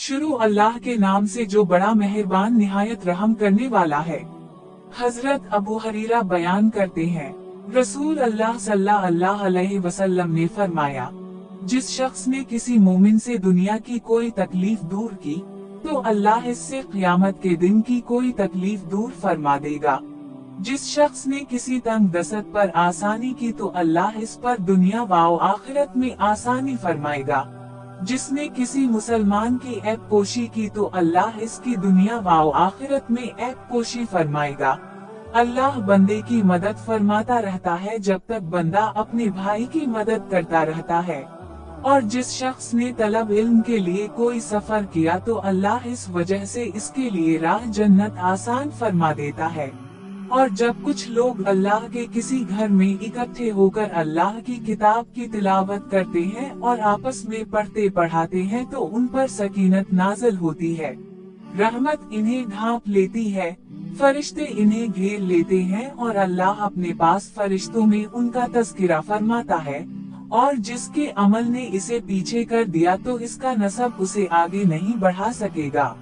शुरू अल्लाह के नाम से जो बड़ा मेहरबान निहायत रहम करने वाला है। हजरत अबू हरीरा बयान करते हैं, रसूल अल्लाह सल्लल्लाहु अलैहि वसल्लम ने फरमाया, जिस शख्स ने किसी मोमिन से दुनिया की कोई तकलीफ दूर की, तो अल्लाह इससे क़यामत के दिन की कोई तकलीफ दूर फरमा देगा। जिस शख्स ने किसी तंग दस्त पर आसानी की, तो अल्लाह इस पर दुनिया व आखिरत में आसानी फरमाएगा। जिसने किसी मुसलमान की ऐब पोशी की, तो अल्लाह इसकी दुनिया व आखिरत में ऐब पोशी फरमाएगा। अल्लाह बंदे की मदद फरमाता रहता है जब तक बंदा अपने भाई की मदद करता रहता है। और जिस शख्स ने तलब इल्म के लिए कोई सफर किया, तो अल्लाह इस वजह से इसके लिए राह जन्नत आसान फरमा देता है। और जब कुछ लोग अल्लाह के किसी घर में इकट्ठे होकर अल्लाह की किताब की तिलावत करते हैं और आपस में पढ़ते पढ़ाते हैं, तो उन पर सकीनत नाज़िल होती है, रहमत इन्हें ढांप लेती है, फरिश्ते इन्हें घेर लेते हैं और अल्लाह अपने पास फरिश्तों में उनका तज़किरा फरमाता है। और जिसके अमल ने इसे पीछे कर दिया, तो इसका नसब उसे आगे नहीं बढ़ा सकेगा।